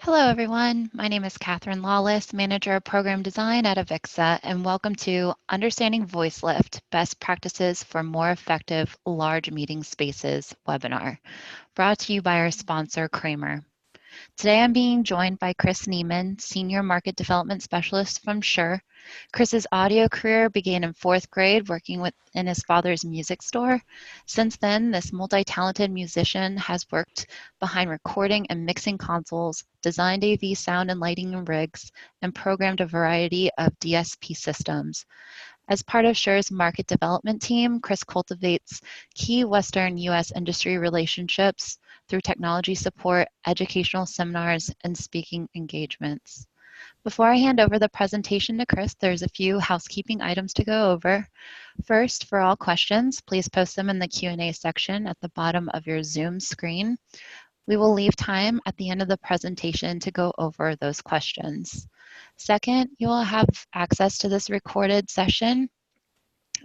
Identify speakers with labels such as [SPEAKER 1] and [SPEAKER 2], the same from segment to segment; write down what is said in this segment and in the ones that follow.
[SPEAKER 1] Hello, everyone. My name is Catherine Lawless, Manager of Program Design at AVIXA, and welcome to Understanding Voice Lift, Best Practices for More Effective Large Meeting Spaces webinar, brought to you by our sponsor, Kramer. Today, I'm being joined by Chris Neiman, Senior Market Development Specialist from Shure. Chris's audio career began in fourth grade working in his father's music store. Since then, this multi-talented musician has worked behind recording and mixing consoles, designed AV sound and lighting and rigs, and programmed a variety of DSP systems. As part of Shure's market development team, Chris cultivates key Western U.S. industry relationships through technology support, educational seminars, and speaking engagements. Before I hand over the presentation to Chris, there's a few housekeeping items to go over. First, for all questions, please post them in the Q&A section at the bottom of your Zoom screen. We will leave time at the end of the presentation to go over those questions. Second, you will have access to this recorded session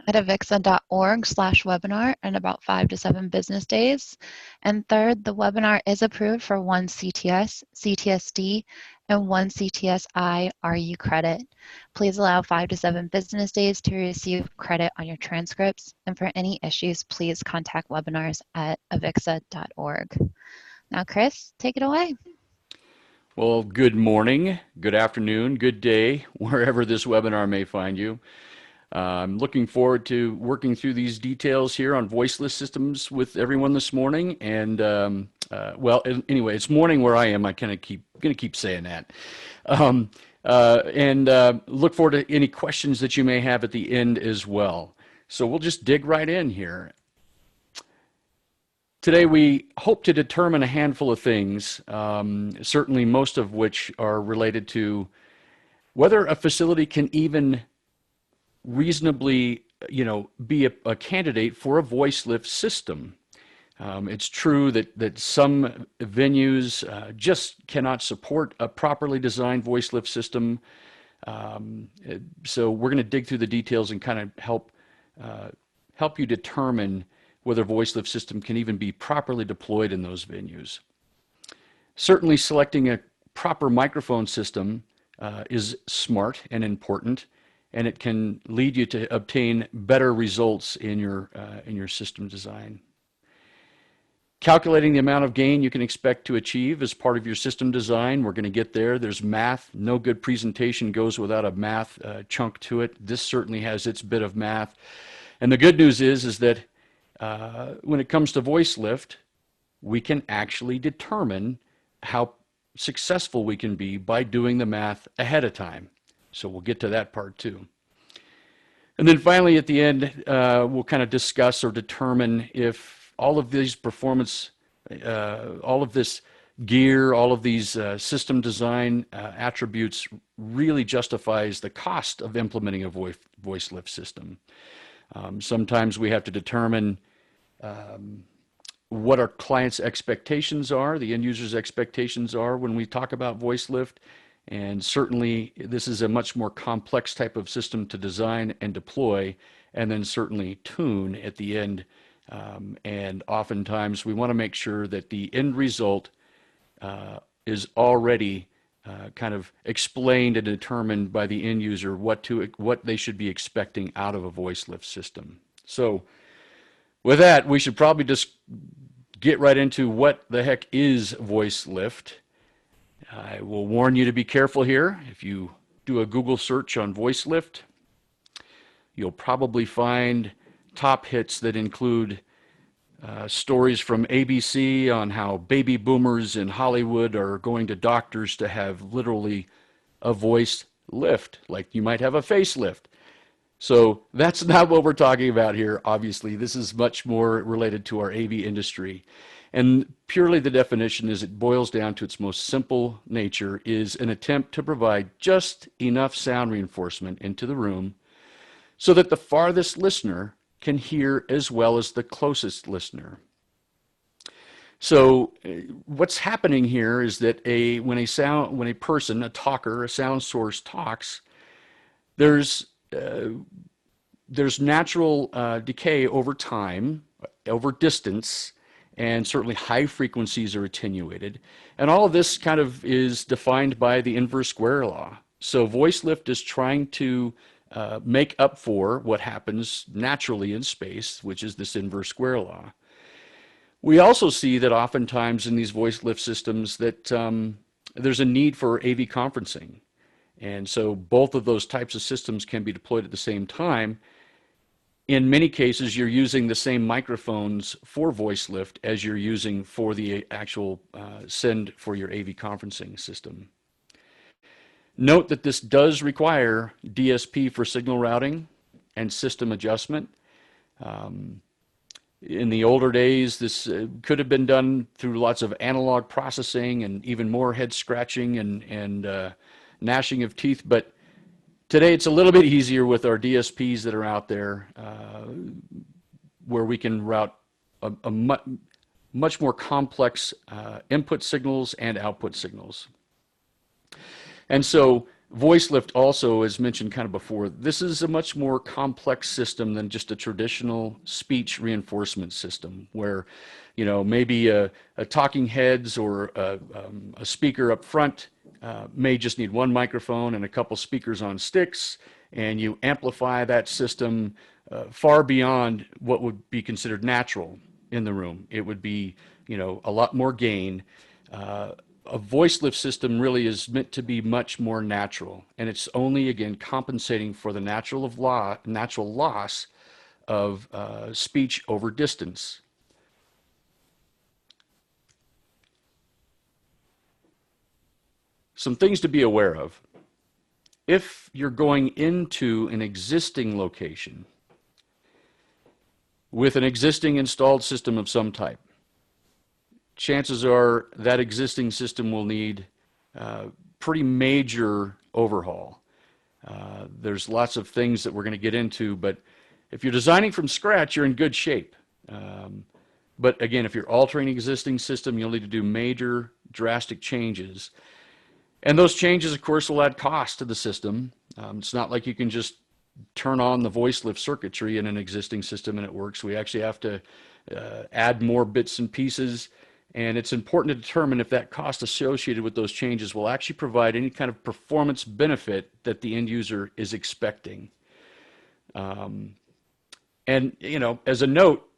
[SPEAKER 1] at avixa.org/webinar in about 5 to 7 business days. And third, the webinar is approved for 1 CTS, CTSD, and 1 CTSI RU credit. Please allow 5 to 7 business days to receive credit on your transcripts. And for any issues, please contact webinars at avixa.org. Now, Chris, take it away.
[SPEAKER 2] Well, good morning, good afternoon, good day, wherever this webinar may find you. I'm looking forward to working through these details here on voiceless systems with everyone this morning. And well, anyway, it's morning where I am. I kind of gonna keep saying that. Look forward to any questions that you may have at the end as well. So we'll just dig right in here. Today we hope to determine a handful of things, certainly most of which are related to whether a facility can even reasonably, be a candidate for a voice lift system. It's true that some venues just cannot support a properly designed voice lift system. So we're going to dig through the details and kind of help you determine whether a voice lift system can even be properly deployed in those venues. Certainly selecting a proper microphone system is smart and important, and it can lead you to obtain better results in your system design. Calculating the amount of gain you can expect to achieve as part of your system design, we're going to get there. There's math. No good presentation goes without a math chunk to it. This certainly has its bit of math. And the good news is that when it comes to voice lift, we can actually determine how successful we can be by doing the math ahead of time. So we'll get to that part too. And then finally at the end, we'll kind of discuss or determine if all of these performance, all of this gear, all of these system design attributes really justifies the cost of implementing a voice lift system. Sometimes we have to determine what our clients' expectations are, the end user's expectations are when we talk about voice lift. And certainly this is a much more complex type of system to design and deploy, and then certainly tune at the end. And oftentimes we want to make sure that the end result is already kind of explained and determined by the end user what they should be expecting out of a voice lift system. So with that, we should probably just get right into what the heck is voice lift. I will warn you to be careful here. If you do a Google search on voice lift, you'll probably find top hits that include stories from ABC on how baby boomers in Hollywood are going to doctors to have literally a voice lift, like you might have a facelift. So that's not what we're talking about here, obviously. This is much more related to our AV industry. And purely the definition, as it boils down to its most simple nature, is an attempt to provide just enough sound reinforcement into the room so that the farthest listener can hear as well as the closest listener. So what's happening here is that when a person, a talker, a sound source talks, there's natural decay over time, over distance, and certainly high frequencies are attenuated. And all of this kind of is defined by the inverse square law. So voice lift is trying to make up for what happens naturally in space, which is this inverse square law. We also see that oftentimes in these voice lift systems that there's a need for AV conferencing. And so both of those types of systems can be deployed at the same time. In many cases, you're using the same microphones for voice lift as you're using for the actual send for your AV conferencing system. Note that this does require DSP for signal routing and system adjustment. In the older days, this could have been done through lots of analog processing and even more head scratching and gnashing of teeth, but today it's a little bit easier with our DSPs that are out there where we can route a much more complex input signals and output signals. And so voice lift also, as mentioned kind of before, this is a much more complex system than just a traditional speech reinforcement system where, you know, maybe a talking heads or a speaker up front may just need one microphone and a couple speakers on sticks, and you amplify that system far beyond what would be considered natural in the room. It would be, you know, a lot more gain. A voice lift system really is meant to be much more natural, and it's only, again, compensating for the natural loss of speech over distance. Some things to be aware of. If you're going into an existing location with an existing installed system of some type, chances are that existing system will need pretty major overhaul. There's lots of things that we're going to get into, but if you're designing from scratch, you're in good shape. But again, if you're altering an existing system, you'll need to do major, drastic changes. And those changes, of course, will add cost to the system. It's not like you can just turn on the voice lift circuitry in an existing system and it works. We actually have to add more bits and pieces. And it's important to determine if that cost associated with those changes will actually provide any kind of performance benefit that the end user is expecting. And, you know, as a note,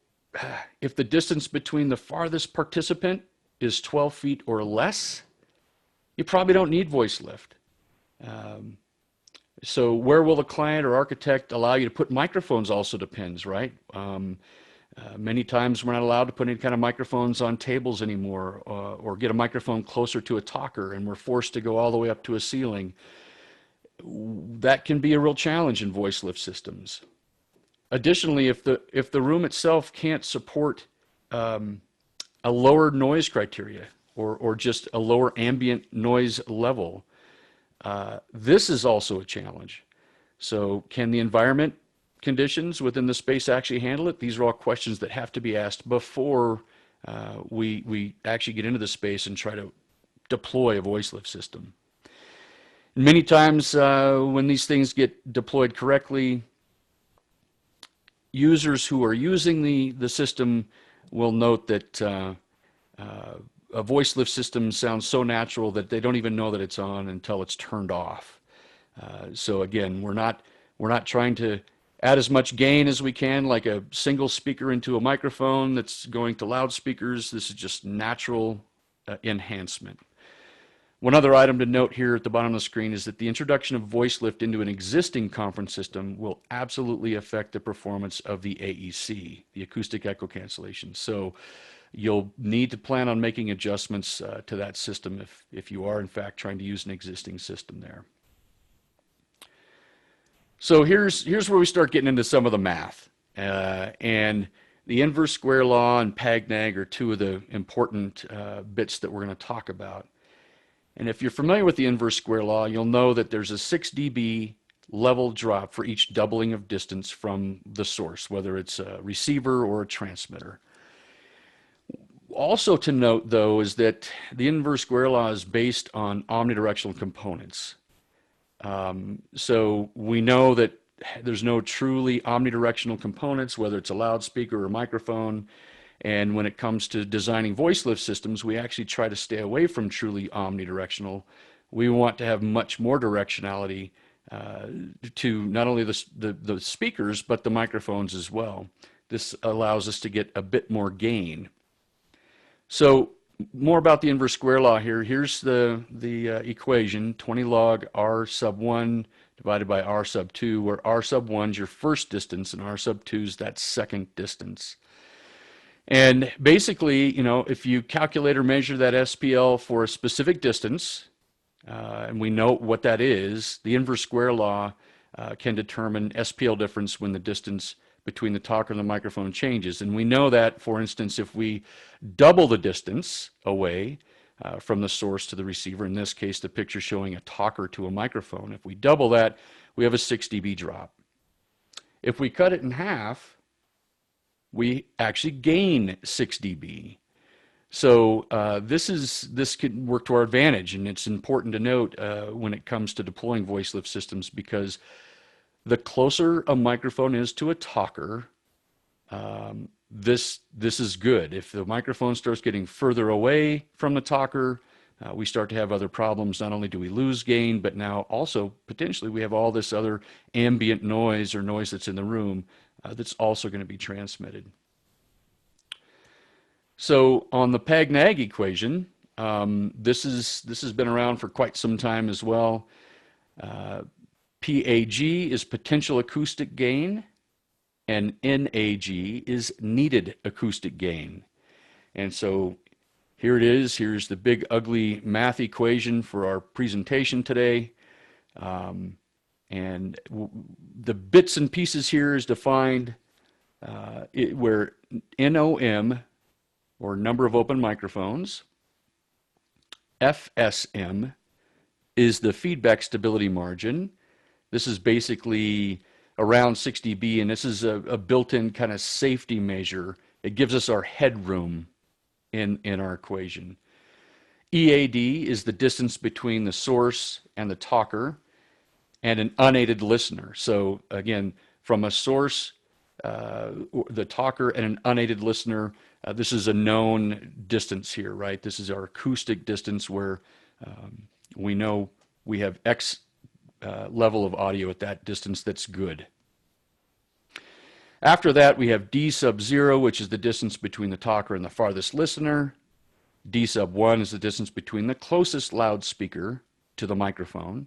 [SPEAKER 2] if the distance between the farthest participant is 12 feet or less, you probably don't need voice lift. So where will the client or architect allow you to put microphones also depends, right? Many times we're not allowed to put any kind of microphones on tables anymore or get a microphone closer to a talker, and we're forced to go all the way up to a ceiling. That can be a real challenge in voice lift systems. Additionally, if the room itself can't support a lower noise criteria or just a lower ambient noise level, this is also a challenge. So can the environment conditions within the space actually handle it? These are all questions that have to be asked before we actually get into the space and try to deploy a voice lift system. Many times when these things get deployed correctly, users who are using the system will note that a voice lift system sounds so natural that they don't even know that it's on until it's turned off. So again, we're not trying to add as much gain as we can, like a single speaker into a microphone that's going to loudspeakers. This is just natural enhancement. One other item to note here at the bottom of the screen is that the introduction of voice lift into an existing conference system will absolutely affect the performance of the AEC, the acoustic echo cancellation. So you'll need to plan on making adjustments to that system if you are in fact trying to use an existing system there. So here's where we start getting into some of the math. And the inverse square law and PAGNAG are two of the important bits that we're going to talk about. And if you're familiar with the inverse square law, you'll know that there's a 6 dB level drop for each doubling of distance from the source, whether it's a receiver or a transmitter. Also to note, though, is that the inverse square law is based on omnidirectional components. So we know that there's no truly omnidirectional components, whether it's a loudspeaker or a microphone. And when it comes to designing voice lift systems, we actually try to stay away from truly omnidirectional. We want to have much more directionality to not only the speakers, but the microphones as well. This allows us to get a bit more gain. So more about the inverse square law here. Here's the equation, 20 log r sub 1 divided by r sub 2, where r sub 1 is your first distance and r sub 2 is that second distance. And basically, you know, if you calculate or measure that SPL for a specific distance, and we know what that is, the inverse square law can determine SPL difference when the distance between the talker and the microphone changes. And we know that, for instance, if we double the distance away from the source to the receiver, in this case, the picture showing a talker to a microphone, if we double that, we have a 6 dB drop. If we cut it in half, we actually gain 6 dB. So this can work to our advantage, and it's important to note when it comes to deploying voice lift systems, because the closer a microphone is to a talker, this is good. If the microphone starts getting further away from the talker, we start to have other problems. Not only do we lose gain, but now also potentially we have all this other ambient noise or noise that's in the room that's also going to be transmitted. So on the PAG-NAG equation, this has been around for quite some time as well. PAG is potential acoustic gain, and NAG is needed acoustic gain. And so here it is. Here's the big ugly math equation for our presentation today. And the bits and pieces here is defined where NOM, or number of open microphones, FSM is the feedback stability margin. This is basically around 6 dB, and this is a built-in kind of safety measure. It gives us our headroom in our equation. EAD is the distance between the source and the talker and an unaided listener. So again, from a source, the talker and an unaided listener, this is a known distance here, right? This is our acoustic distance where we know we have X level of audio at that distance that's good. After that, we have D sub 0, which is the distance between the talker and the farthest listener. D sub 1 is the distance between the closest loudspeaker to the microphone.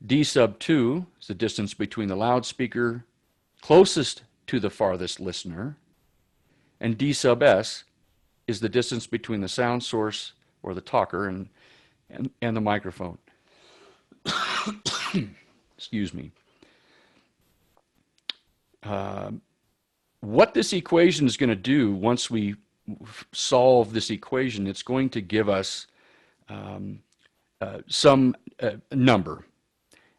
[SPEAKER 2] D sub 2 is the distance between the loudspeaker closest to the farthest listener. And D sub S is the distance between the sound source, or the talker, and the microphone. Excuse me. What this equation is going to do, once we solve this equation, it's going to give us some number.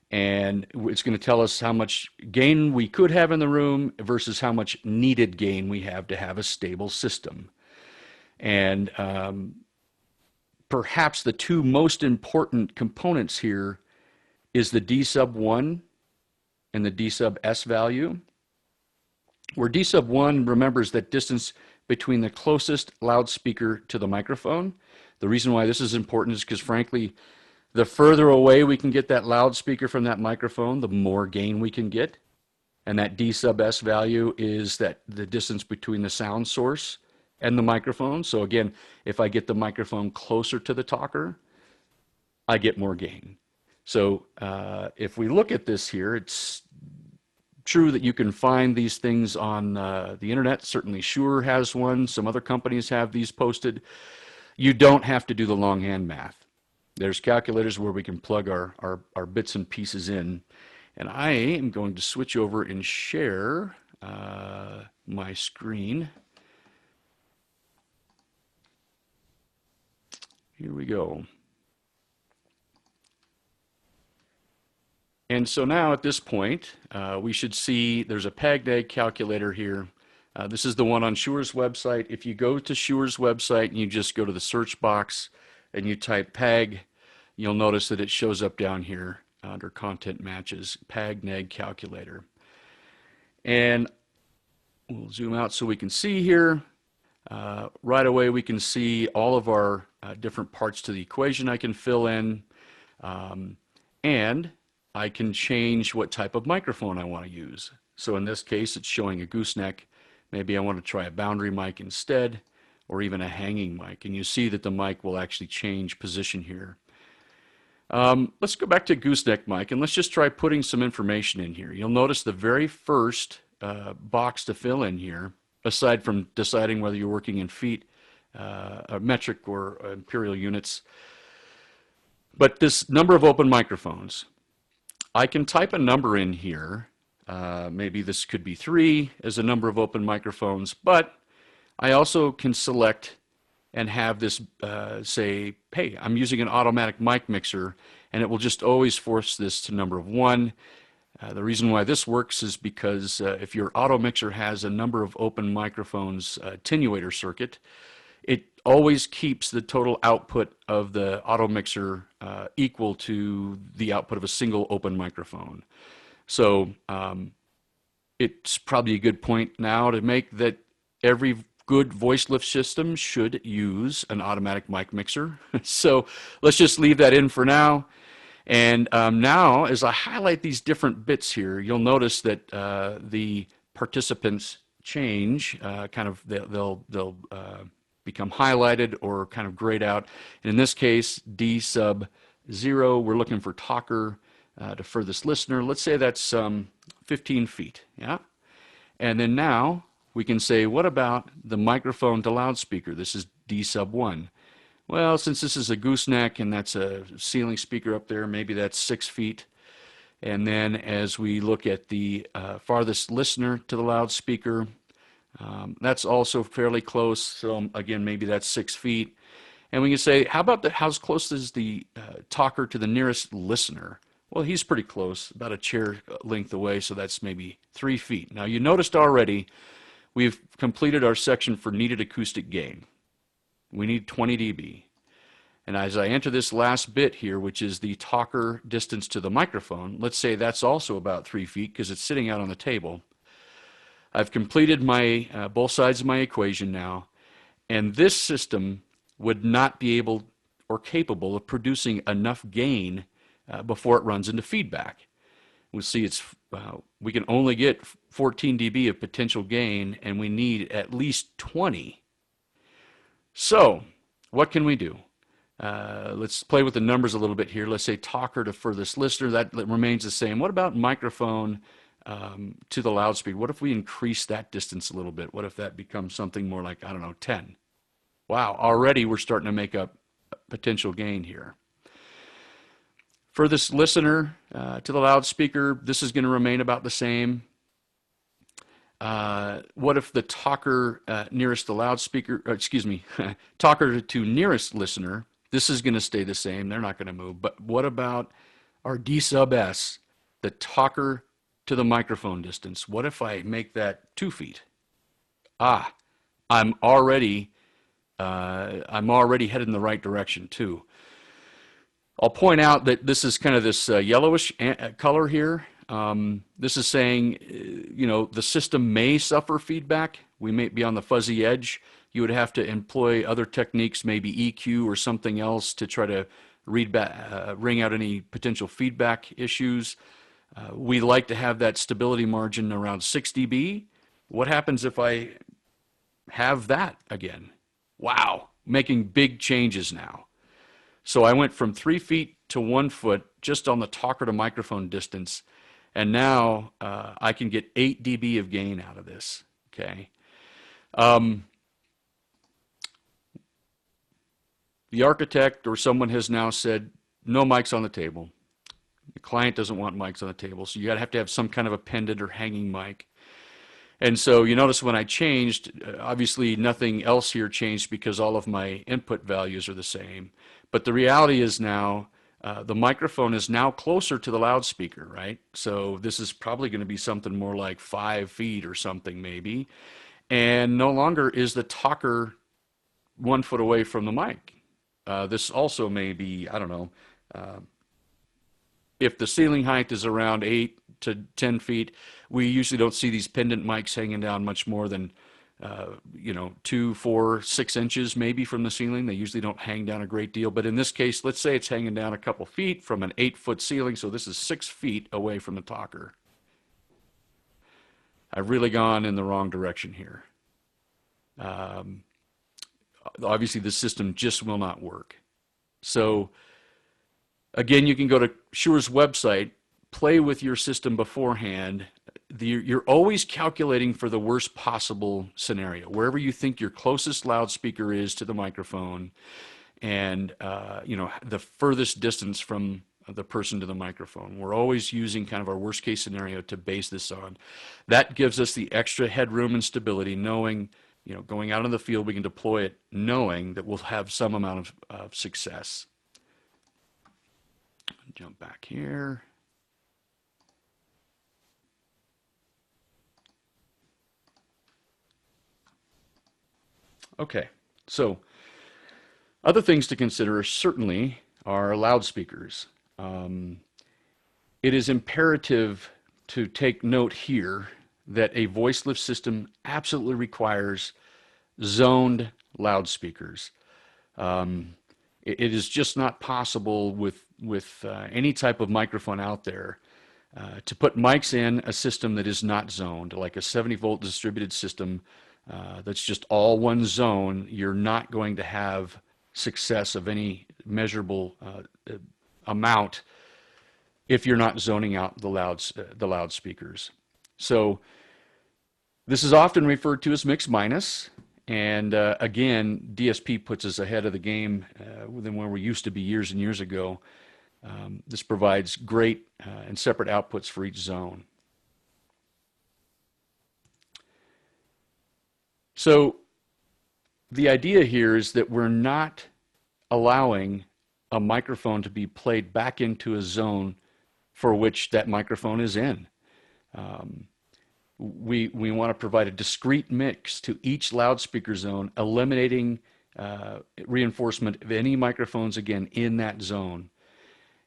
[SPEAKER 2] And it's going to tell us how much gain we could have in the room versus how much needed gain we have to have a stable system. And perhaps the two most important components here is the D sub 1 and the D sub S value, where D sub 1 remembers that distance between the closest loudspeaker to the microphone. The reason why this is important is because, frankly, the further away we can get that loudspeaker from that microphone, the more gain we can get. And that D sub S value is that the distance between the sound source and the microphone. So again, if I get the microphone closer to the talker, I get more gain. So if we look at this here, it's true that you can find these things on the internet. Certainly Shure has one. Some other companies have these posted. You don't have to do the longhand math. There's calculators where we can plug our bits and pieces in. And I am going to switch over and share my screen. Here we go. And so now at this point, we should see there's a PAG-NAG calculator here. This is the one on Shure's website. If you go to Shure's website and you just go to the search box and you type PAG, you'll notice that it shows up down here under content matches, PAG-NAG calculator. And we'll zoom out so we can see here. Right away we can see all of our different parts to the equation I can fill in, and I can change what type of microphone I want to use. So in this case it's showing a gooseneck. Maybe I want to try a boundary mic instead, or even a hanging mic, and you see that the mic will actually change position here. Let's go back to gooseneck mic and let's just try putting some information in here. You'll notice the very first box to fill in here, aside from deciding whether you're working in feet, metric or imperial units, but this number of open microphones. I can type a number in here. Maybe this could be 3 as a number of open microphones, but I also can select and have this say, hey, I'm using an automatic mic mixer, and it will just always force this to number of 1. The reason why this works is because if your auto mixer has a number of open microphones attenuator circuit, it always keeps the total output of the auto mixer equal to the output of a single open microphone. So it's probably a good point now to make that every good voice lift system should use an automatic mic mixer. So let's just leave that in for now. And now, as I highlight these different bits here, you'll notice that the participants change. Kind of, they'll become highlighted or kind of grayed out. And in this case, D sub 0, we're looking for talker to furthest listener. Let's say that's 15 feet. Yeah. And then now we can say, what about the microphone to loudspeaker? This is D sub 1. Well, since this is a gooseneck and that's a ceiling speaker up there, maybe that's 6 feet. And then as we look at the farthest listener to the loudspeaker, that's also fairly close. So again, maybe that's 6 feet. And we can say, how close is the talker to the nearest listener? Well, he's pretty close, about a chair length away, so that's maybe 3 feet. Now you noticed already we've completed our section for needed acoustic gain. We need 20 dB. And as I enter this last bit here, which is the talker distance to the microphone, let's say that's also about 3 feet because it's sitting out on the table. I've completed my both sides of my equation now, and this system would not be able or capable of producing enough gain before it runs into feedback. We'll see we can only get 14 dB of potential gain, and we need at least 20. So what can we do? Let's play with the numbers a little bit here. Let's say talker to furthest listener, that remains the same. What about microphone to the loudspeaker? What if we increase that distance a little bit? What if that becomes something more like, I don't know, 10? Wow, already we're starting to make up potential gain here. Furthest listener to the loudspeaker, this is going to remain about the same. What if the talker nearest the loudspeaker, talker to nearest listener, this is going to stay the same. They're not going to move. But what about our D sub S, the talker to the microphone distance? What if I make that 2 feet? I'm already headed in the right direction too. I'll point out that this is kind of this yellowish color here. This is saying, the system may suffer feedback. We may be on the fuzzy edge. You would have to employ other techniques, maybe EQ or something else, to try to ring out any potential feedback issues. We like to have that stability margin around 6 dB. What happens if I have that again? Wow, making big changes now. So I went from 3 feet to 1 foot just on the talker to microphone distance. And now I can get 8 dB of gain out of this, okay? The architect or someone has now said, no mics on the table. The client doesn't want mics on the table, so you have to have some kind of a pendant or hanging mic. And so you notice when I changed, obviously nothing else here changed because all of my input values are the same. But the reality is now, the microphone is now closer to the loudspeaker, right? So this is probably going to be something more like 5 feet or something maybe. And no longer is the talker 1 foot away from the mic. This also may be, I don't know, if the ceiling height is around 8 to 10 feet, we usually don't see these pendant mics hanging down much more than you know, 2, 4, 6 inches maybe from the ceiling. They usually don't hang down a great deal, but in this case, let's say it's hanging down a couple feet from an 8-foot ceiling, so this is 6 feet away from the talker. I've really gone in the wrong direction here. Obviously, the system just will not work. So again, you can go to Shure's website, play with your system beforehand. You're always calculating for the worst possible scenario, wherever you think your closest loudspeaker is to the microphone, and you know, the furthest distance from the person to the microphone. We're always using kind of our worst case scenario to base this on. That gives us the extra headroom and stability, knowing, you know, going out in the field, we can deploy it knowing that we'll have some amount of success. Jump back here. Okay, so other things to consider certainly are loudspeakers. It is imperative to take note here that a voice lift system absolutely requires zoned loudspeakers. It is just not possible with any type of microphone out there to put mics in a system that is not zoned, like a 70-volt distributed system that's just all one zone. You're not going to have success of any measurable amount if you're not zoning out the loudspeakers. So this is often referred to as mix minus, and again, DSP puts us ahead of the game than where we used to be years and years ago. This provides great and separate outputs for each zone. So the idea here is that we're not allowing a microphone to be played back into a zone for which that microphone is in. We want to provide a discrete mix to each loudspeaker zone, eliminating reinforcement of any microphones, again, in that zone.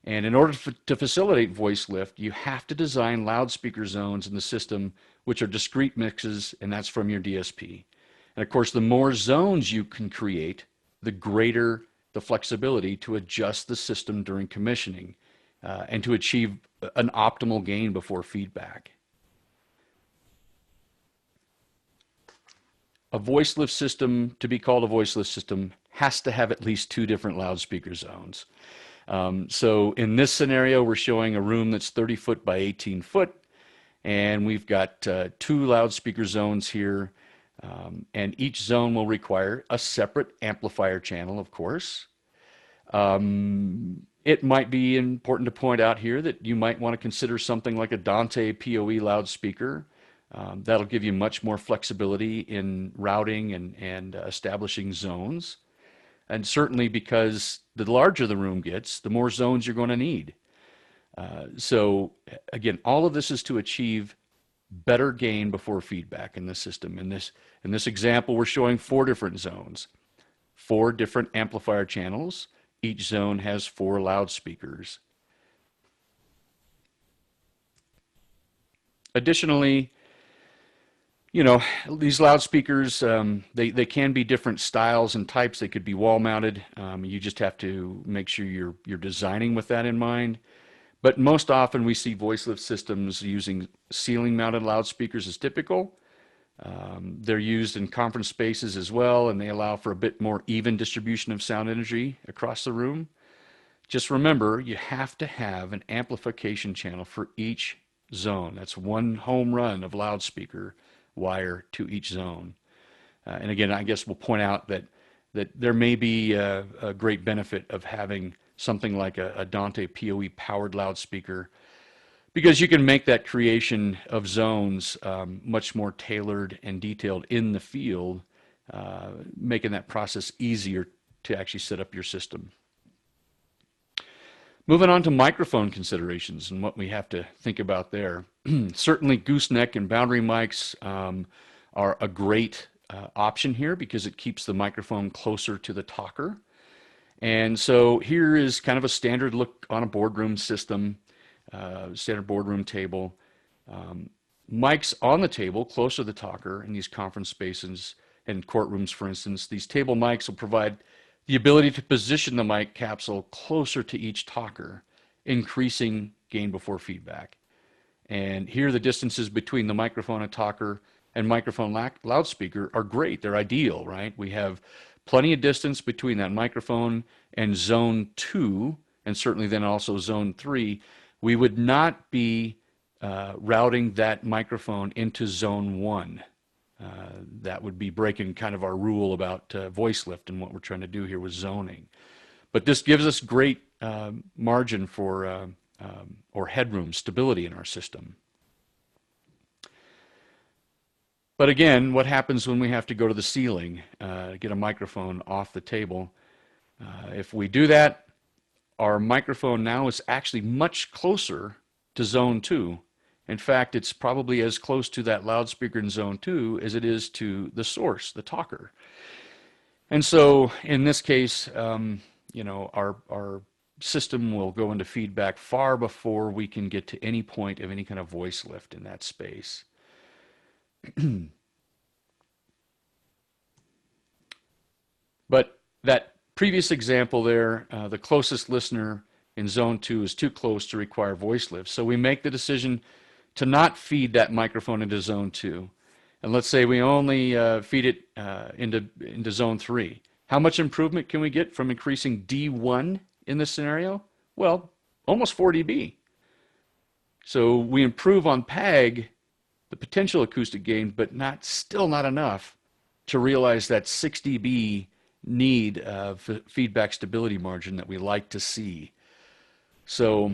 [SPEAKER 2] And in order to facilitate voice lift, you have to design loudspeaker zones in the system which are discrete mixes, and that's from your DSP. And of course, the more zones you can create, the greater the flexibility to adjust the system during commissioning and to achieve an optimal gain before feedback. A voice lift system, to be called a voice lift system, has to have at least 2 different loudspeaker zones. So in this scenario, we're showing a room that's 30 foot by 18 foot, and we've got 2 loudspeaker zones here, and each zone will require a separate amplifier channel, of course. It might be important to point out here that you might want to consider something like a Dante PoE loudspeaker. That'll give you much more flexibility in routing and establishing zones. And certainly because the larger the room gets, the more zones you're going to need. So again, all of this is to achieve better gain before feedback in the system. In this example, we're showing 4 different zones, 4 different amplifier channels. Each zone has 4 loudspeakers. Additionally, you know, these loudspeakers, they can be different styles and types. They could be wall mounted. You just have to make sure you're designing with that in mind. But most often we see voice lift systems using ceiling mounted loudspeakers as typical. They're used in conference spaces as well, and they allow for a bit more even distribution of sound energy across the room. Just remember, you have to have an amplification channel for each zone. That's one home run of loudspeaker wire to each zone. And again, I guess we'll point out that there may be a great benefit of having something like a Dante PoE powered loudspeaker, because you can make that creation of zones much more tailored and detailed in the field, making that process easier to actually set up your system. Moving on to microphone considerations and what we have to think about there. Certainly gooseneck and boundary mics are a great option here because it keeps the microphone closer to the talker. And so here is kind of a standard look on a boardroom system, standard boardroom table. mics on the table closer to the talker in these conference spaces and courtrooms, for instance. These table mics will provide the ability to position the mic capsule closer to each talker, increasing gain before feedback. And here the distances between the microphone and talker and microphone loudspeaker are great. They're ideal, right? We have plenty of distance between that microphone and zone 2, and certainly then also zone 3. We would not be routing that microphone into zone 1. That would be breaking kind of our rule about voice lift and what we're trying to do here with zoning. But this gives us great margin for or headroom stability in our system. But again, what happens when we have to go to the ceiling, get a microphone off the table? If we do that, our microphone now is actually much closer to zone 2. In fact, it's probably as close to that loudspeaker in zone 2 as it is to the source, the talker. And so in this case, our system will go into feedback far before we can get to any point of any kind of voice lift in that space. But that previous example there, the closest listener in zone 2 is too close to require voice lift. So we make the decision to not feed that microphone into zone 2. And let's say we only feed it into zone 3. How much improvement can we get from increasing D1 in this scenario? Well, almost 4 dB. So we improve on PAG, the potential acoustic gain, but still not enough to realize that 6 dB need of feedback stability margin that we like to see. So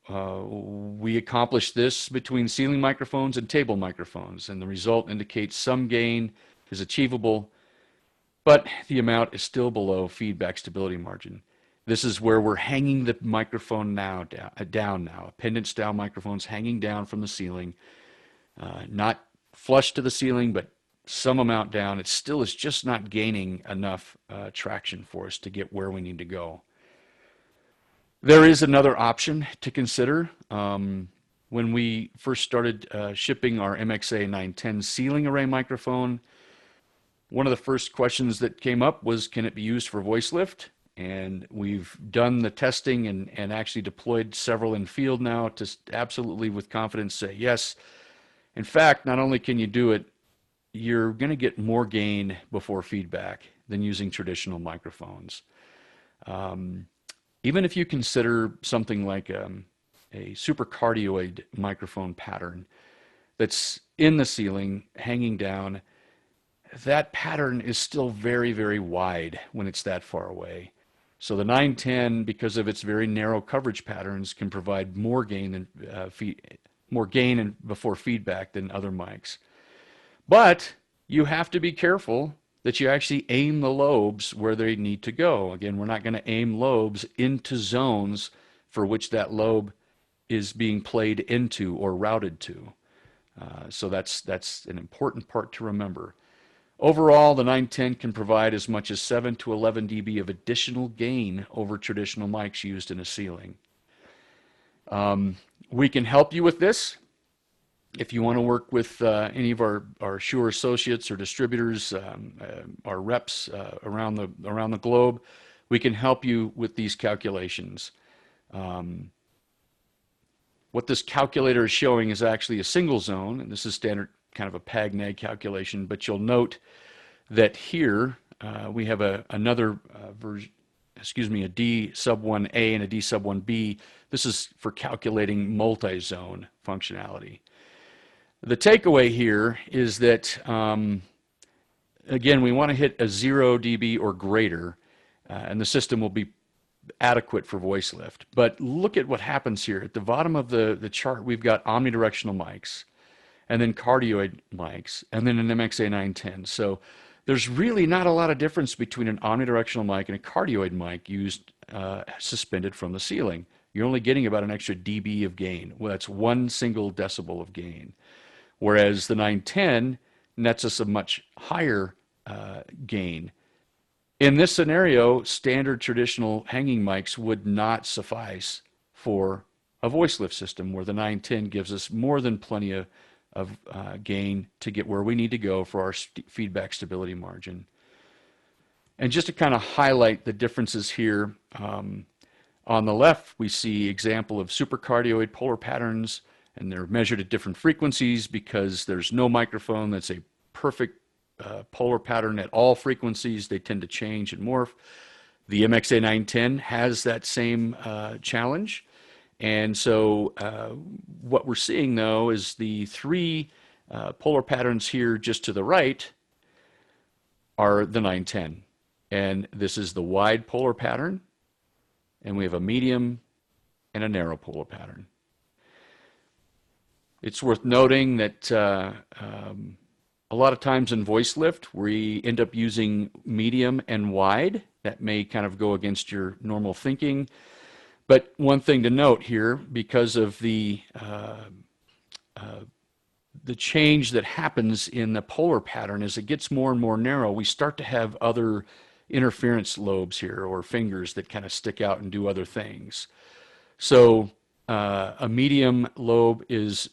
[SPEAKER 2] we accomplish this between ceiling microphones and table microphones, and the result indicates some gain is achievable, but the amount is still below feedback stability margin. This is where we're hanging the microphone down now. Appendant style microphones hanging down from the ceiling, not flush to the ceiling, but some amount down. It still is just not gaining enough traction for us to get where we need to go. There is another option to consider. When we first started shipping our MXA 910 ceiling array microphone, one of the first questions that came up was, can it be used for voice lift? And we've done the testing and actually deployed several in field now to absolutely with confidence say yes. In fact, not only can you do it, you're going to get more gain before feedback than using traditional microphones. Even if you consider something like a supercardioid microphone pattern that's in the ceiling, hanging down, that pattern is still very, very wide when it's that far away. So the 910, because of its very narrow coverage patterns, can provide more gain before feedback than other mics. But you have to be careful that you actually aim the lobes where they need to go. Again, we're not going to aim lobes into zones for which that lobe is being played into or routed to. So that's an important part to remember. Overall, the 910 can provide as much as 7 to 11 dB of additional gain over traditional mics used in a ceiling. We can help you with this. If you want to work with any of our Shure associates or distributors, our reps around the globe, we can help you with these calculations. What this calculator is showing is actually a single zone, and this is standard kind of a PAG-neg calculation, but you'll note that here we have another version, a D sub 1A and a D sub 1B. This is for calculating multi-zone functionality. The takeaway here is that, again, we want to hit a 0 dB or greater, and the system will be adequate for voice lift. But look at what happens here. At the bottom of the chart, we've got omnidirectional mics, and then cardioid mics, and then an MXA 910. So there's really not a lot of difference between an omnidirectional mic and a cardioid mic used suspended from the ceiling. You're only getting about an extra dB of gain. Well, that's 1 single decibel of gain. Whereas the 910 nets us a much higher gain. In this scenario, standard traditional hanging mics would not suffice for a voice lift system where the 910 gives us more than plenty of gain to get where we need to go for our feedback stability margin. And just to kind of highlight the differences here, on the left we see example of supercardioid polar patterns, and they're measured at different frequencies because there's no microphone that's a perfect polar pattern at all frequencies. They tend to change and morph. The MXA 910 has that same challenge. And so what we're seeing, though, is the three polar patterns here just to the right are the 910. And this is the wide polar pattern, and we have a medium and a narrow polar pattern. It's worth noting that a lot of times in voice lift, we end up using medium and wide. That may kind of go against your normal thinking. But one thing to note here, because of the change that happens in the polar pattern as it gets more and more narrow, we start to have other interference lobes here, or fingers that kind of stick out and do other things. So a medium lobe is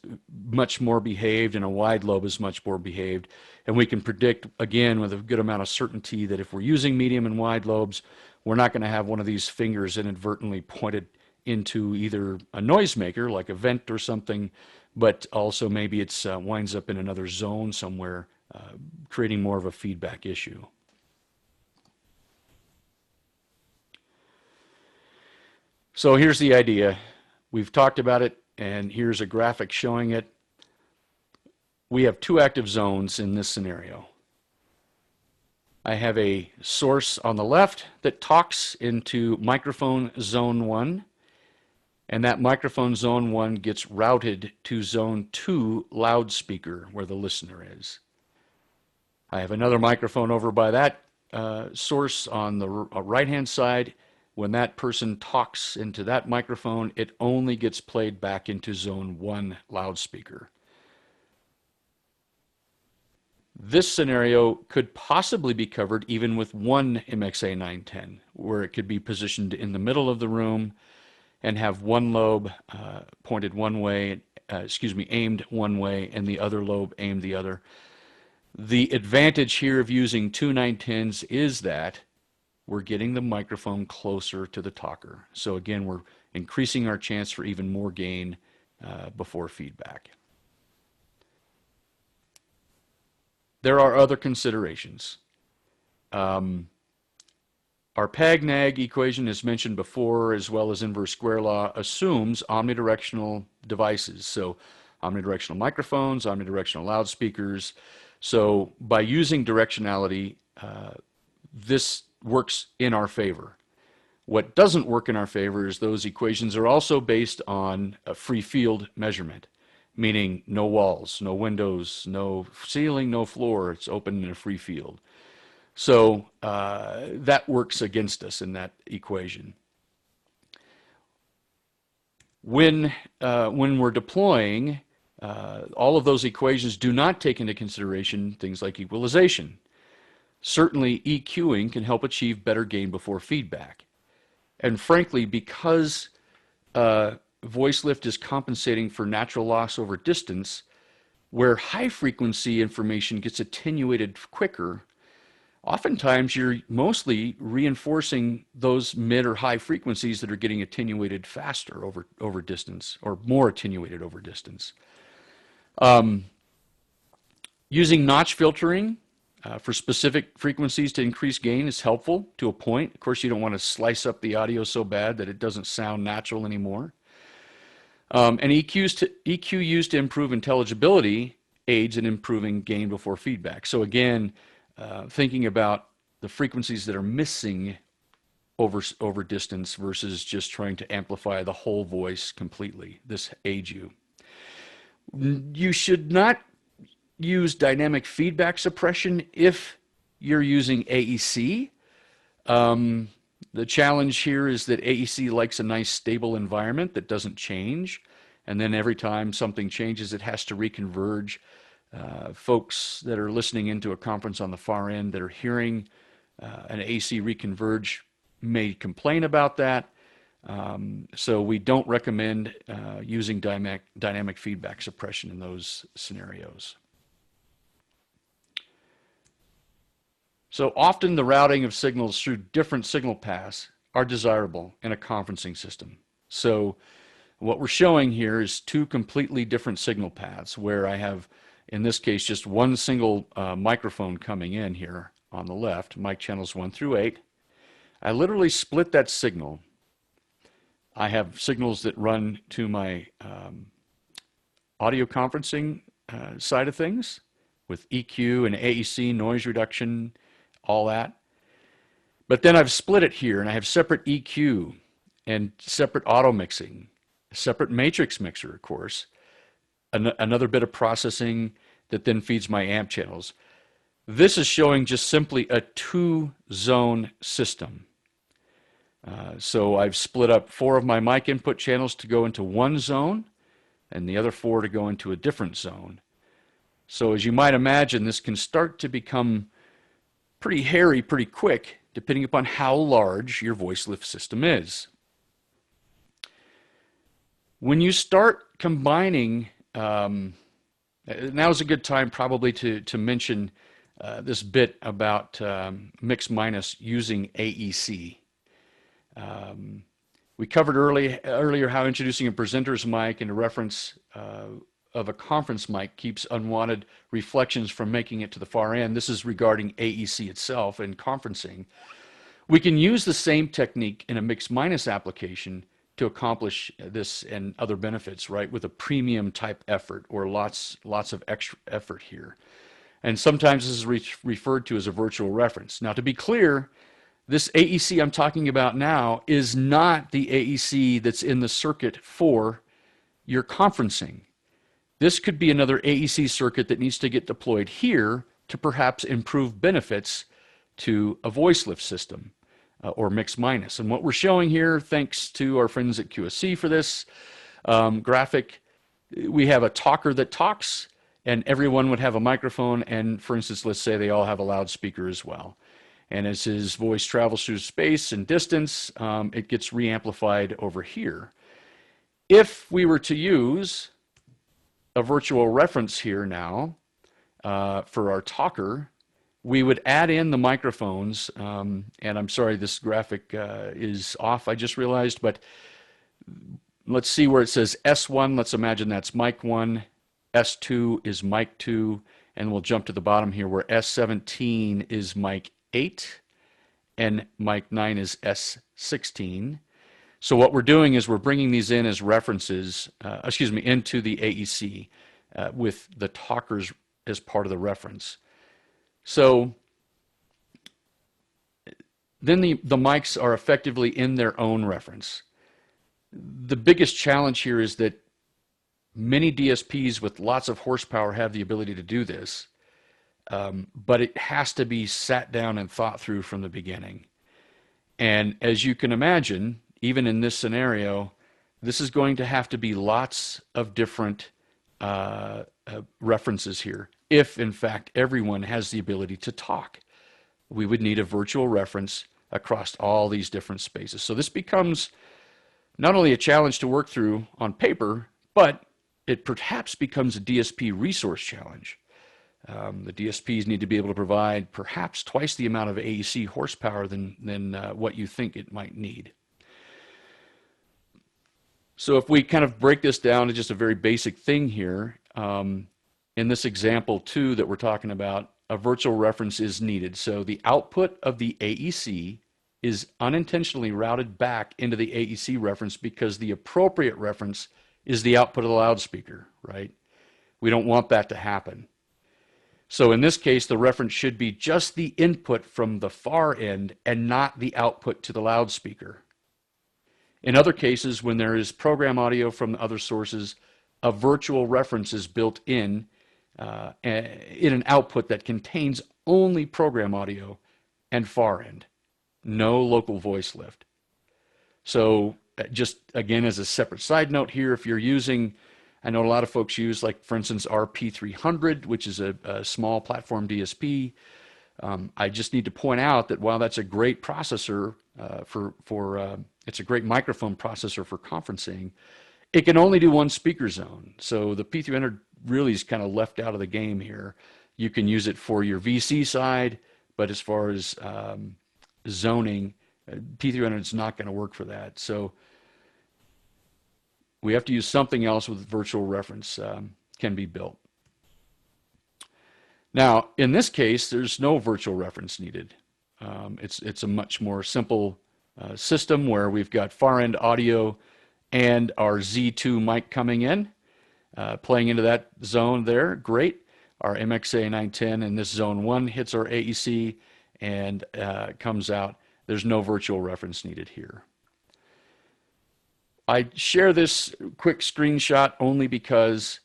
[SPEAKER 2] much more behaved and a wide lobe is much more behaved. And we can predict, again, with a good amount of certainty that if we're using medium and wide lobes, we're not going to have one of these fingers inadvertently pointed into either a noisemaker, like a vent or something, but also maybe it winds up in another zone somewhere, creating more of a feedback issue. So here's the idea. We've talked about it, and here's a graphic showing it. We have two active zones in this scenario. I have a source on the left that talks into microphone zone 1, and that microphone zone 1 gets routed to zone 2 loudspeaker where the listener is. I have another microphone over by that source on the right-hand side. When that person talks into that microphone, it only gets played back into zone 1 loudspeaker. This scenario could possibly be covered even with one MXA 910, where it could be positioned in the middle of the room and have one lobe pointed one way, aimed one way, and the other lobe aimed the other. The advantage here of using two 910s is that we're getting the microphone closer to the talker. So again, we're increasing our chance for even more gain before feedback. There are other considerations. Our PAG-NAG equation, as mentioned before, as well as inverse square law, assumes omnidirectional devices. So omnidirectional microphones, omnidirectional loudspeakers. So by using directionality, this works in our favor. What doesn't work in our favor is those equations are also based on a free field measurement, meaning no walls, no windows, no ceiling, no floor. It's open in a free field. So that works against us in that equation. When we're deploying, all of those equations do not take into consideration things like equalization. Certainly, EQing can help achieve better gain before feedback. And frankly, because voice lift is compensating for natural loss over distance, where high frequency information gets attenuated quicker, oftentimes you're mostly reinforcing those mid or high frequencies that are getting attenuated faster over distance, or more attenuated over distance. Using notch filtering for specific frequencies to increase gain is helpful to a point. Of course, you don't want to slice up the audio so bad that it doesn't sound natural anymore. And EQ used to improve intelligibility aids in improving gain before feedback. So again, thinking about the frequencies that are missing over distance versus just trying to amplify the whole voice completely. This aids you. You should not use dynamic feedback suppression if you're using AEC. The challenge here is that AEC likes a nice stable environment that doesn't change, and then every time something changes it has to reconverge. Folks that are listening into a conference on the far end that are hearing an AC reconverge may complain about that. So we don't recommend using dynamic feedback suppression in those scenarios. So often the routing of signals through different signal paths are desirable in a conferencing system. So what we're showing here is two completely different signal paths where I have, in this case, just one single microphone coming in here on the left, mic channels 1 through 8. I literally split that signal. I have signals that run to my audio conferencing side of things with EQ and AEC, noise reduction, all that. But then I've split it here and I have separate EQ and separate auto mixing, separate matrix mixer, of course, another bit of processing that then feeds my amp channels. This is showing just simply a two-zone system. So I've split up 4 of my mic input channels to go into one zone and the other 4 to go into a different zone. So as you might imagine, this can start to become pretty hairy pretty quick depending upon how large your voice lift system is. When you start combining, now's a good time probably to mention this bit about mix minus using AEC. We covered earlier how introducing a presenter's mic into reference of a conference mic keeps unwanted reflections from making it to the far end. This is regarding AEC itself and conferencing. We can use the same technique in a mix minus application to accomplish this and other benefits, right, with a premium type effort or lots of extra effort here. And sometimes this is referred to as a virtual reference. Now, to be clear, this AEC I'm talking about now is not the AEC that's in the circuit for your conferencing. This could be another AEC circuit that needs to get deployed here to perhaps improve benefits to a voice lift system or mix minus. And what we're showing here, thanks to our friends at QSC for this graphic, we have a talker that talks and everyone would have a microphone and, for instance, let's say they all have a loudspeaker as well. And as his voice travels through space and distance, it gets re-amplified over here. If we were to use a virtual reference here now for our talker, we would add in the microphones, and I'm sorry this graphic is off, I just realized, but let's see where it says S1, let's imagine that's mic 1, S2 is mic 2, and we'll jump to the bottom here where S17 is mic 8 and mic 9 is S16. So what we're doing is we're bringing these in as references, into the AEC with the talkers as part of the reference. So then the mics are effectively in their own reference. The biggest challenge here is that many DSPs with lots of horsepower have the ability to do this, but it has to be sat down and thought through from the beginning. And as you can imagine, even in this scenario, this is going to have to be lots of different references here. If, in fact, everyone has the ability to talk, we would need a virtual reference across all these different spaces. So this becomes not only a challenge to work through on paper, but it perhaps becomes a DSP resource challenge. The DSPs need to be able to provide perhaps twice the amount of AEC horsepower than what you think it might need. So if we kind of break this down to just a very basic thing here, in this example too that we're talking about, a virtual reference is needed. So the output of the AEC is unintentionally routed back into the AEC reference because the appropriate reference is the output of the loudspeaker, right? We don't want that to happen. So in this case, the reference should be just the input from the far end and not the output to the loudspeaker. In other cases, when there is program audio from other sources, a virtual reference is built in an output that contains only program audio and far end, no local voice lift. So just again, as a separate side note here, if you're using, I know a lot of folks use, like for instance, RP300, which is a small platform DSP. I just need to point out that while that's a great processor it's a great microphone processor for conferencing, it can only do one speaker zone. So the P300 really is kind of left out of the game here. You can use it for your VC side, but as far as zoning, P300 is not going to work for that. So we have to use something else with virtual reference can be built. Now, in this case, there's no virtual reference needed. It's a much more simple system where we've got far end audio and our Z2 mic coming in, playing into that zone there. Great. Our MXA 910 in this zone 1 hits our AEC and comes out. There's no virtual reference needed here. I share this quick screenshot only because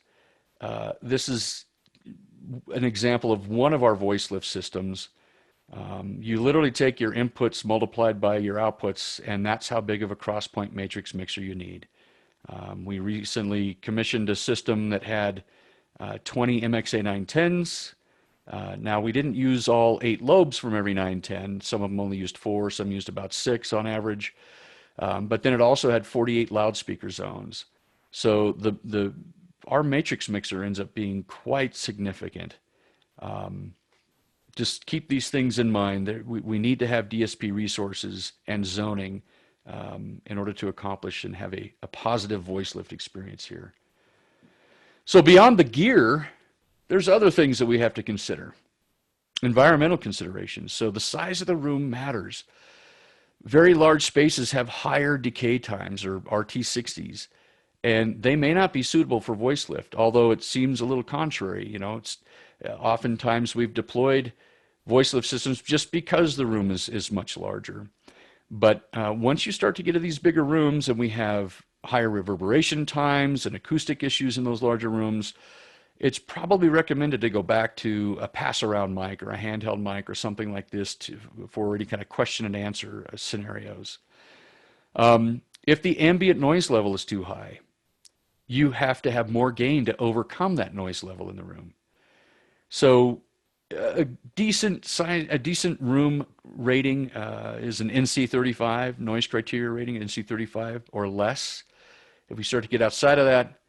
[SPEAKER 2] this is an example of one of our voice lift systems. You literally take your inputs multiplied by your outputs, and that's how big of a cross-point matrix mixer you need. We recently commissioned a system that had 20 MXA 910s. Now, we didn't use all 8 lobes from every 910. Some of them only used 4, some used about 6 on average. But then it also had 48 loudspeaker zones. So our matrix mixer ends up being quite significant. Just keep these things in mind. We need to have DSP resources and zoning in order to accomplish and have a positive voice lift experience here. So beyond the gear, there's other things that we have to consider. Environmental considerations. So the size of the room matters. Very large spaces have higher decay times, or RT60s, and they may not be suitable for voice lift, although it seems a little contrary. You know, it's oftentimes we've deployed voice lift systems just because the room is much larger. But once you start to get to these bigger rooms and we have higher reverberation times and acoustic issues in those larger rooms, it's probably recommended to go back to a pass-around mic or a handheld mic or something like this for any kind of question and answer scenarios. If the ambient noise level is too high, you have to have more gain to overcome that noise level in the room. So a decent room rating is an NC35, noise criteria rating, NC35 or less. If we start to get outside of that,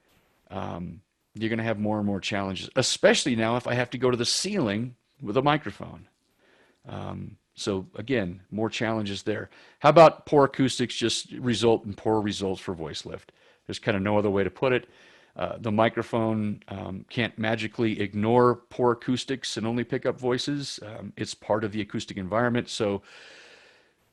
[SPEAKER 2] you're going to have more and more challenges, especially now if I have to go to the ceiling with a microphone. So again, more challenges there. How about poor acoustics just result in poor results for voice lift? There's kind of no other way to put it. The microphone can't magically ignore poor acoustics and only pick up voices. It's part of the acoustic environment. So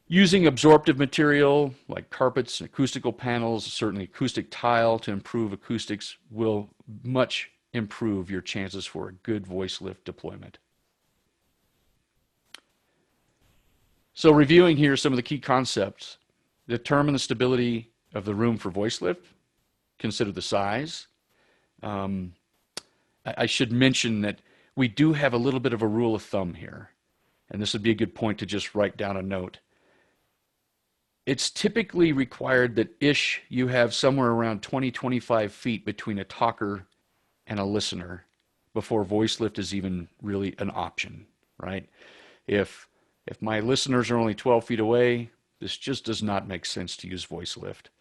[SPEAKER 2] using absorptive material like carpets and acoustical panels, certainly acoustic tile to improve acoustics will much improve your chances for a good voice lift deployment. So reviewing here some of the key concepts. Determine the stability of the room for voice lift. Consider the size. I should mention that we do have a little bit of a rule of thumb here, and this would be a good point to just write down a note. It's typically required that you have somewhere around 20-25 feet between a talker and a listener before voice lift is even really an option, right? If my listeners are only 12 feet away, this just does not make sense to use voice lift.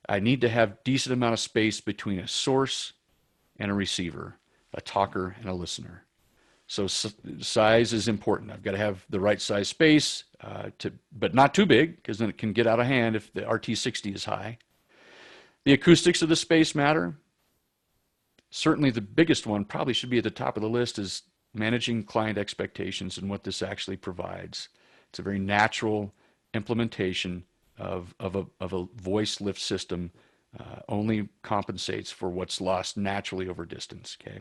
[SPEAKER 2] I need to have decent amount of space between a source and a receiver, a talker and a listener. So size is important. I've got to have the right size space, but not too big, because then it can get out of hand if the RT60 is high. The acoustics of the space matter. Certainly the biggest one probably should be at the top of the list is managing client expectations and what this actually provides. It's a very natural implementation of a voice lift system, only compensates for what's lost naturally over distance, okay?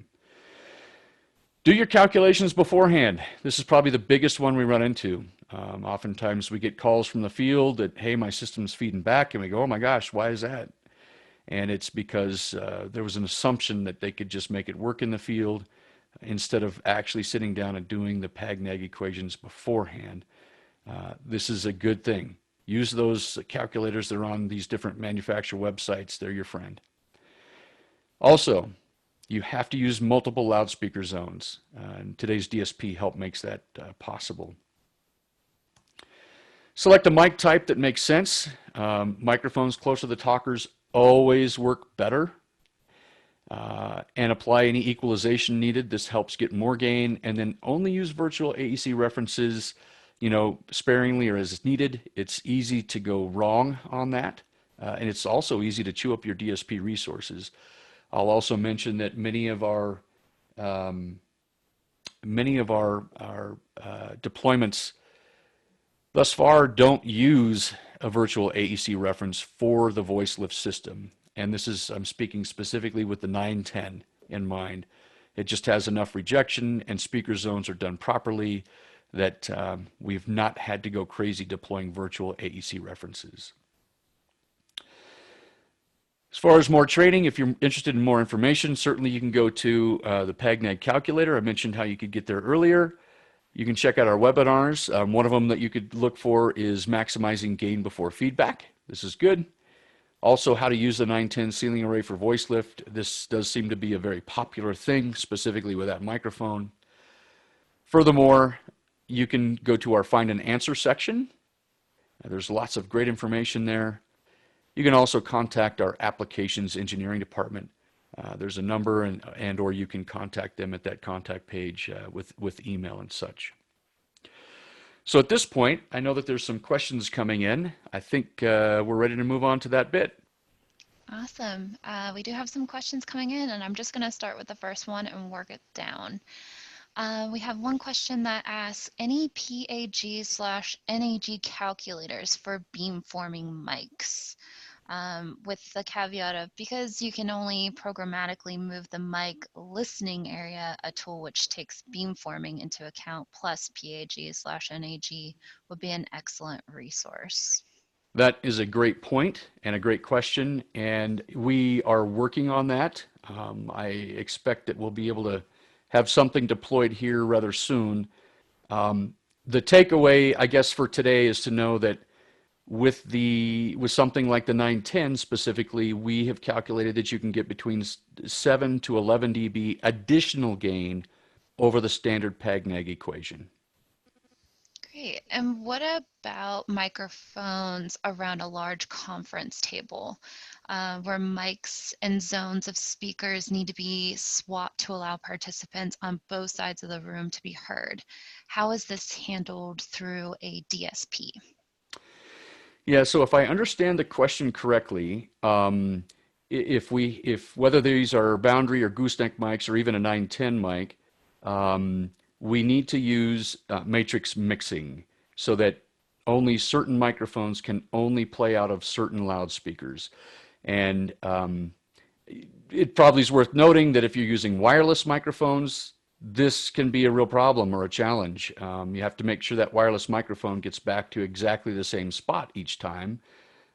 [SPEAKER 2] Do your calculations beforehand. This is probably the biggest one we run into. Oftentimes we get calls from the field that, hey, my system's feeding back, and we go, oh my gosh, why is that? And it's because there was an assumption that they could just make it work in the field instead of actually sitting down and doing the PAG-NAG equations beforehand. This is a good thing. Use those calculators that are on these different manufacturer websites. They're your friend. Also, You have to use multiple loudspeaker zones. And today's DSP help makes that possible. Select a mic type that makes sense. Microphones close to the talkers always work better. And apply any equalization needed. This helps get more gain. And then only use virtual AEC references, sparingly or as needed. It's easy to go wrong on that. And it's also easy to chew up your DSP resources. I'll also mention that many of our deployments thus far don't use a virtual AEC reference for the voice lift system. And this is, I'm speaking specifically with the 910 in mind. It just has enough rejection and speaker zones are done properly that we've not had to go crazy deploying virtual AEC references. As far as more training, if you're interested in more information, certainly you can go to the PAGNAG calculator. I mentioned how you could get there earlier. You can check out our webinars. One of them that you could look for is maximizing gain before feedback. This is good. Also, how to use the 910 ceiling array for voice lift. This does seem to be a very popular thing, specifically with that microphone. Furthermore, you can go to our Find and Answer section. There's lots of great information there. You can also contact our applications engineering department. There's a number and or you can contact them at that contact page with email and such. So at this point, I know that there's some questions coming in. I think we're ready to move on to that bit.
[SPEAKER 1] Awesome. We do have some questions coming in, and I'm just going to start with the first one and work it down. We have one question that asks, any PAG/NAG calculators for beamforming mics? With the caveat of, because you can only programmatically move the mic listening area, a tool which takes beamforming into account plus PAG/NAG would be an excellent resource.
[SPEAKER 2] That is a great point and a great question, and we are working on that. I expect that we'll be able to have something deployed here rather soon. The takeaway, I guess, for today is to know that with something like the 910 specifically, we have calculated that you can get between 7 to 11 dB additional gain over the standard PAGNAG equation.
[SPEAKER 1] Great. And what about microphones around a large conference table where mics and zones of speakers need to be swapped to allow participants on both sides of the room to be heard? How is this handled through a DSP?
[SPEAKER 2] Yeah, so if I understand the question correctly, if whether these are boundary or gooseneck mics or even a 910 mic, we need to use matrix mixing so that only certain microphones can only play out of certain loudspeakers. And it probably is worth noting that if you're using wireless microphones, this can be a real problem or a challenge. You have to make sure that wireless microphone gets back to exactly the same spot each time.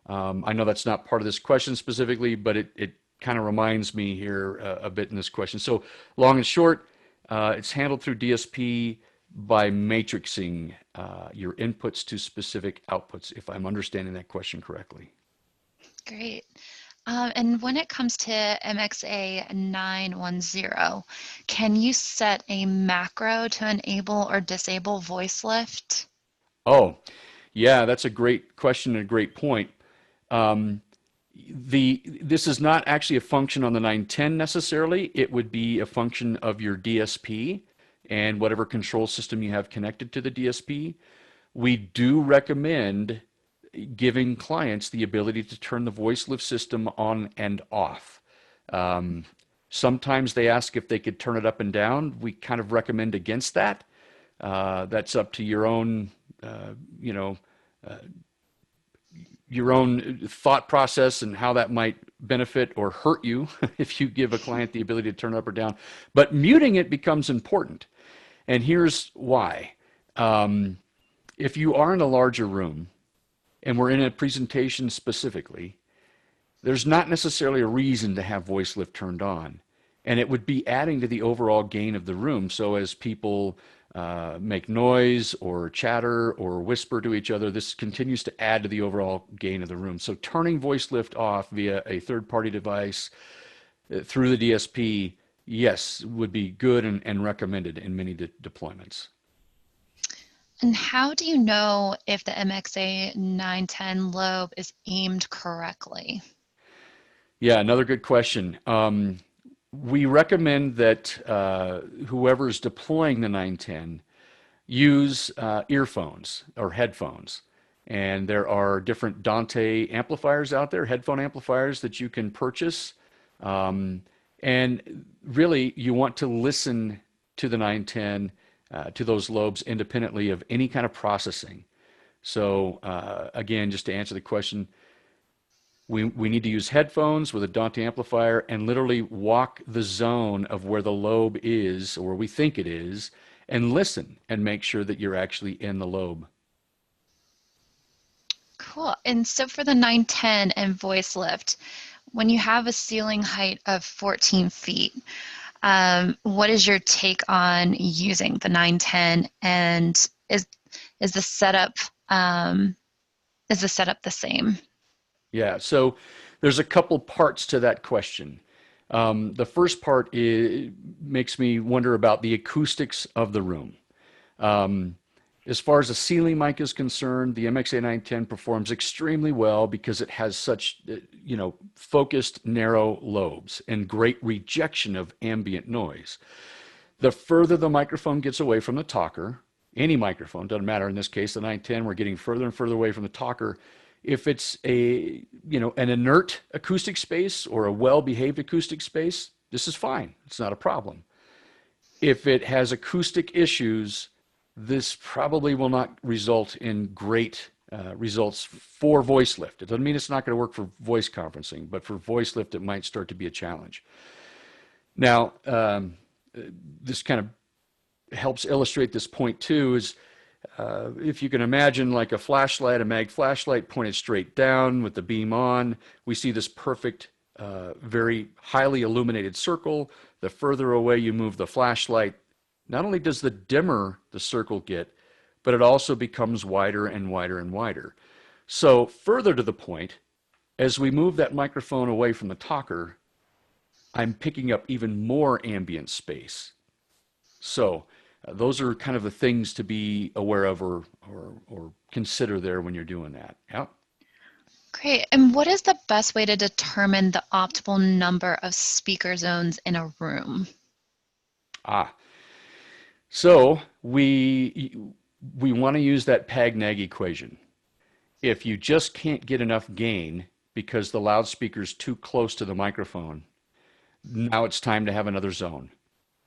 [SPEAKER 2] I know that's not part of this question specifically, but it kind of reminds me here a bit in this question. So long and short, it's handled through DSP by matrixing your inputs to specific outputs, if I'm understanding that question correctly.
[SPEAKER 1] Great. And when it comes to MXA 910, can you set a macro to enable or disable voice lift?
[SPEAKER 2] Oh, yeah, that's a great question and a great point. This is not actually a function on the 910 necessarily. It would be a function of your DSP and whatever control system you have connected to the DSP. We do recommend giving clients the ability to turn the voice lift system on and off. Sometimes they ask if they could turn it up and down. We kind of recommend against that. That's up to your own, your own thought process and how that might benefit or hurt you if you give a client the ability to turn it up or down. But muting it becomes important. And here's why. If you are in a larger room, and we're in a presentation specifically, there's not necessarily a reason to have voice lift turned on. And it would be adding to the overall gain of the room. So as people make noise or chatter or whisper to each other, this continues to add to the overall gain of the room. So turning voice lift off via a third-party device through the DSP yes, would be good and recommended in many deployments.
[SPEAKER 1] And how do you know if the MXA 910 lobe is aimed correctly?
[SPEAKER 2] Yeah, another good question. We recommend that whoever is deploying the 910 use earphones or headphones. And there are different Dante amplifiers out there, headphone amplifiers that you can purchase. Um, and really, you want to listen to the 910, to those lobes independently of any kind of processing. So, again, just to answer the question, we need to use headphones with a Dante amplifier and literally walk the zone of where the lobe is, or where we think it is, and listen and make sure that you're actually in the lobe.
[SPEAKER 1] Cool. And so for the 910 and voice lift, when you have a ceiling height of 14 feet, what is your take on using the 910, and is the setup the same?
[SPEAKER 2] Yeah, so there's a couple parts to that question. The first part makes me wonder about the acoustics of the room. Um, as far as the ceiling mic is concerned, the MXA 910 performs extremely well because it has such, focused narrow lobes and great rejection of ambient noise. The further the microphone gets away from the talker, any microphone, doesn't matter. In this case, the 910, we're getting further and further away from the talker. If it's an inert acoustic space or a well-behaved acoustic space, this is fine. It's not a problem. If it has acoustic issues, this probably will not result in great results for voice lift. It doesn't mean it's not going to work for voice conferencing, but for voice lift, it might start to be a challenge. Now, this kind of helps illustrate this point too, is if you can imagine like a flashlight, a mag flashlight pointed straight down with the beam on, we see this perfect, very highly illuminated circle. The further away you move the flashlight, not only does the dimmer the circle get, but it also becomes wider and wider and wider. So further to the point, as we move that microphone away from the talker, I'm picking up even more ambient space. So those are kind of the things to be aware of or consider there when you're doing that. Yeah.
[SPEAKER 1] Great. And what is the best way to determine the optimal number of speaker zones in a room?
[SPEAKER 2] Ah, so we want to use that Pagnag equation. If you just can't get enough gain because the loudspeaker's too close to the microphone, now it's time to have another zone,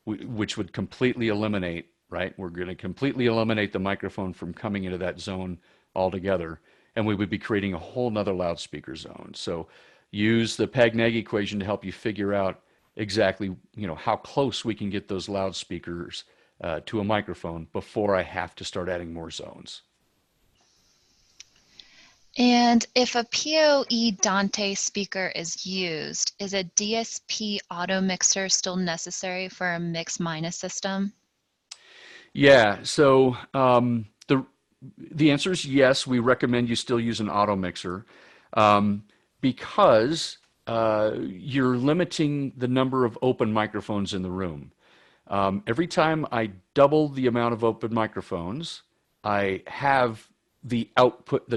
[SPEAKER 2] which would completely eliminate, right? We're going to completely eliminate the microphone from coming into that zone altogether, and we would be creating a whole nother loudspeaker zone. So use the Pagnag equation to help you figure out exactly, how close we can get those loudspeakers to a microphone before I have to start adding more zones.
[SPEAKER 1] And if a PoE Dante speaker is used, is a DSP auto mixer still necessary for a mix minus system?
[SPEAKER 2] Yeah, so the answer is yes. We recommend you still use an auto mixer because you're limiting the number of open microphones in the room. Every time I double the amount of open microphones, I have the output,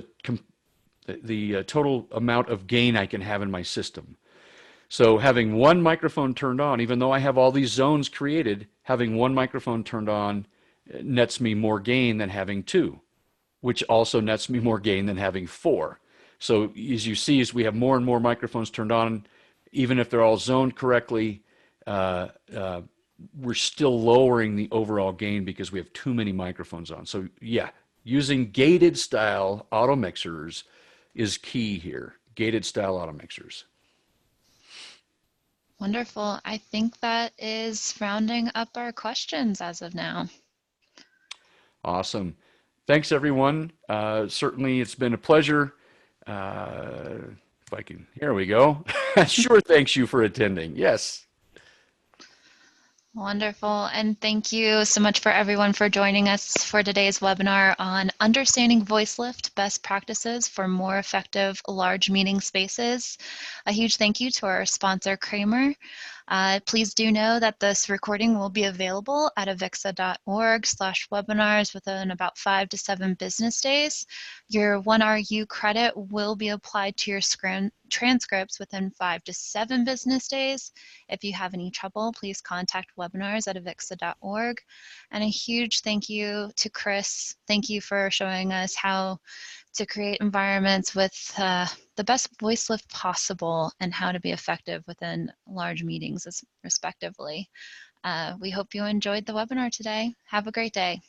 [SPEAKER 2] the total amount of gain I can have in my system. So having one microphone turned on, even though I have all these zones created, having one microphone turned on nets me more gain than having two, which also nets me more gain than having four. So as you see, as we have more and more microphones turned on, even if they're all zoned correctly, uh, uh, we're still lowering the overall gain because we have too many microphones on. So yeah, using gated style auto mixers is key here. Gated style auto mixers.
[SPEAKER 1] Wonderful. I think that is rounding up our questions as of now.
[SPEAKER 2] Awesome. Thanks, everyone. Certainly, it's been a pleasure. If I can, here we go. Sure, thanks you for attending. Yes.
[SPEAKER 1] Wonderful. And thank you so much for everyone for joining us for today's webinar on understanding voice lift best practices for more effective large meeting spaces. A huge thank you to our sponsor, Kramer. Please do know that this recording will be available at avixa.org/webinars within about 5 to 7 business days. Your 1RU credit will be applied to your transcripts within 5 to 7 business days. If you have any trouble, please contact webinars@avixa.org. And a huge thank you to Chris. Thank you for showing us how to create environments with the best voice lift possible and how to be effective within large meetings respectively. We hope you enjoyed the webinar today. Have a great day.